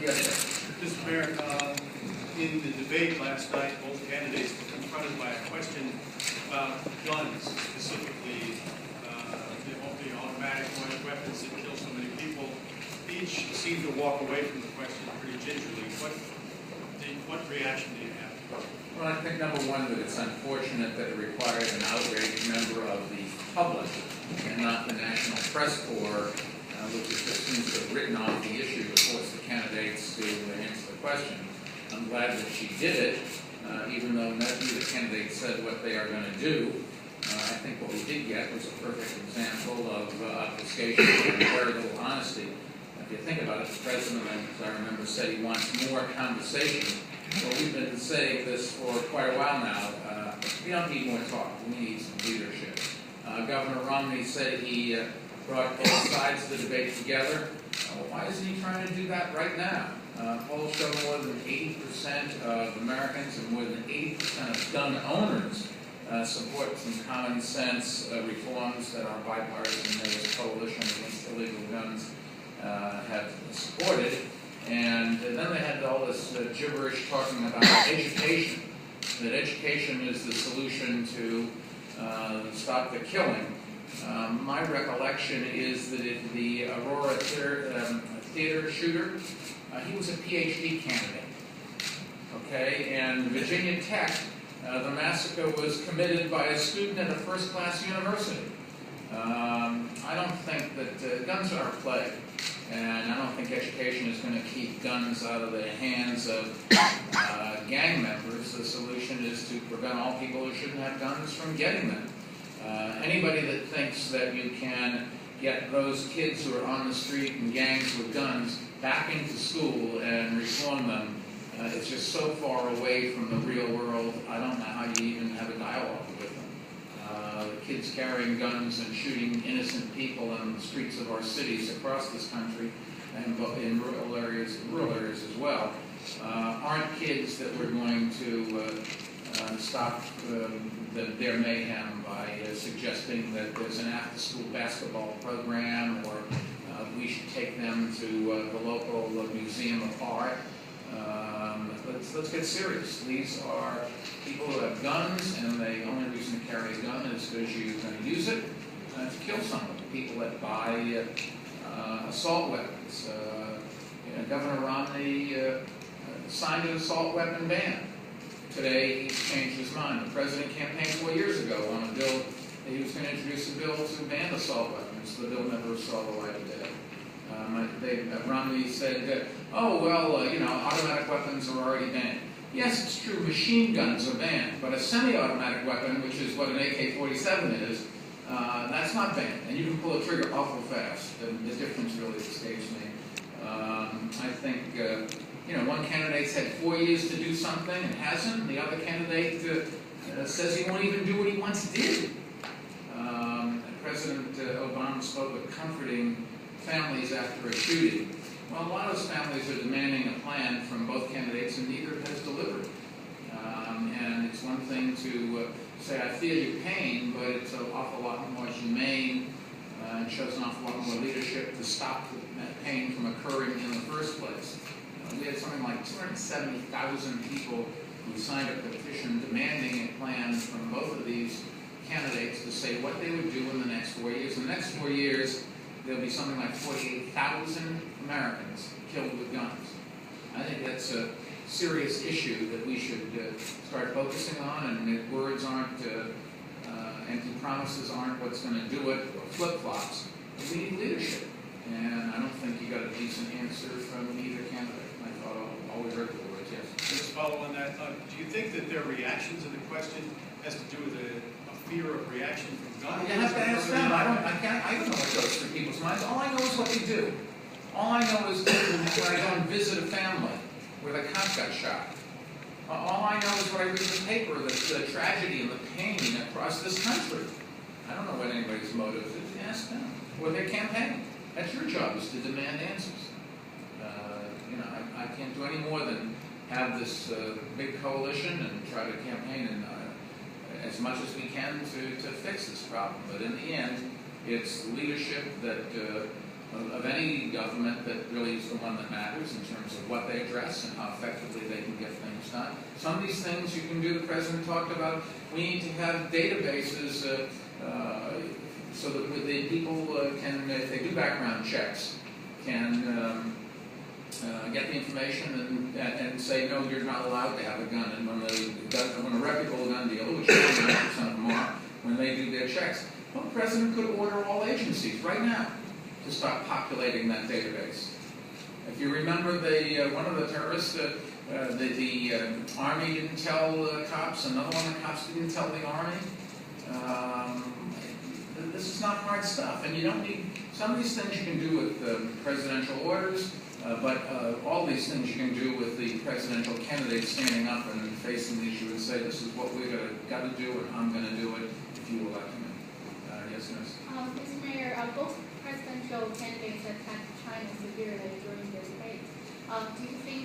Yes, sir. Mr. Mayor, in the debate last night, both candidates were confronted by a question about guns, specifically the automatic weapons that kill so many people. Each seemed to walk away from the question pretty gingerly. What reaction do you have? Well, I think number one, that it's unfortunate that it required an outraged member of the public and not the National Press Corps, which just seems to have written off the issue to force the candidates to answer the question. I'm glad that she did it, even though neither candidate said what they are going to do. I think what we did get was a perfect example of obfuscation and very little honesty. If you think about it, the president, as I remember, said he wants more conversation. Well, we've been saying this for quite a while now. We don't need more talk. We need some leadership. Governor Romney said he brought both sides of the debate together. Why isn't he trying to do that right now? Polls show more than 80% of Americans and more than 80% of gun owners support some common sense reforms that our bipartisan coalition against illegal guns have supported. And then they had all this gibberish talking about education, that education is the solution to stop the killing. My recollection is that the Aurora theater shooter, he was a PhD candidate, okay? And Virginia Tech, the massacre was committed by a student at a first-class university. I don't think that guns are a plague, and I don't think education is going to keep guns out of the hands of gang members. The solution is to prevent all people who shouldn't have guns from getting them. Anybody that thinks that you can get those kids who are on the street in gangs with guns back into school and reform them, it's just so far away from the real world. I don't know how you even have a dialogue with them. The kids carrying guns and shooting innocent people in the streets of our cities across this country and in rural areas as well, aren't kids that we're going to stop their mayhem by suggesting that there's an after-school basketball program, or we should take them to the local museum of art. Let's get serious. These are people who have guns, and the only reason to carry a gun is because you're going to use it to kill somebody. People that buy assault weapons. Governor Romney signed an assault weapon ban. Today, he's changed his mind. The president campaigned 4 years ago on a bill that he was going to introduce a bill to ban assault weapons. The bill never saw the light of day. Romney said, automatic weapons are already banned. Yes, it's true, machine guns are banned, but a semi-automatic weapon, which is what an AK-47 is, that's not banned. And you can pull a trigger awful fast. The difference really escapes me. I think, one candidate's had 4 years to do something and hasn't. The other candidate says he won't even do what he once did. President Obama spoke of comforting families after a shooting. Well, a lot of those families are demanding a plan from both candidates, and neither has delivered. And it's one thing to say, I feel your pain, but it's an awful lot more humane and shows an awful lot more leadership to stop that pain from occurring in the first place. We had something like 270,000 people who signed a petition demanding a plan from both of these candidates to say what they would do in the next 4 years. In the next 4 years, there'll be something like 48,000 Americans killed with guns. I think that's a serious issue that we should start focusing on, and words aren't, empty promises aren't what's going to do it, or flip-flops. We need leadership, and I don't think you got a decent answer from either candidate. I thought I always heard the words, yes. Just follow on that. Do you think that their reaction to the question has to do with a fear of reaction from guns? You have to ask them. I don't know what goes through people's minds. All I know is what they do. All I know is when I go and visit a family where the cop got shot. All I know is what I read in the paper, the tragedy and the pain across this country. I don't know what anybody's motive is. Ask them. Or their campaign. That's your job, is to demand answers. I can't do any more than have this big coalition and try to campaign as much as we can to fix this problem. But in the end, it's leadership that of any government that really is the one that matters in terms of what they address and how effectively they can get things done. Some of these things you can do, the President talked about, we need to have databases so that the people can, if they do background checks, can get the information and say, no, you're not allowed to have a gun. And when a reputable gun dealer, which 99% of them are, when they do their checks, well, the President could order all agencies right now to start populating that database. If you remember, one of the terrorists, the Army didn't tell cops, another one of the cops didn't tell the Army. This is not hard stuff, and you don't need, some of these things you can do with presidential orders, but all these things you can do with the presidential candidate standing up and facing the issue and say, this is what we're got to do, and I'm going to do it if you elect me. Yes, Ms. Mr. Mayor, both presidential candidates attacked China severely during their debate. Do you think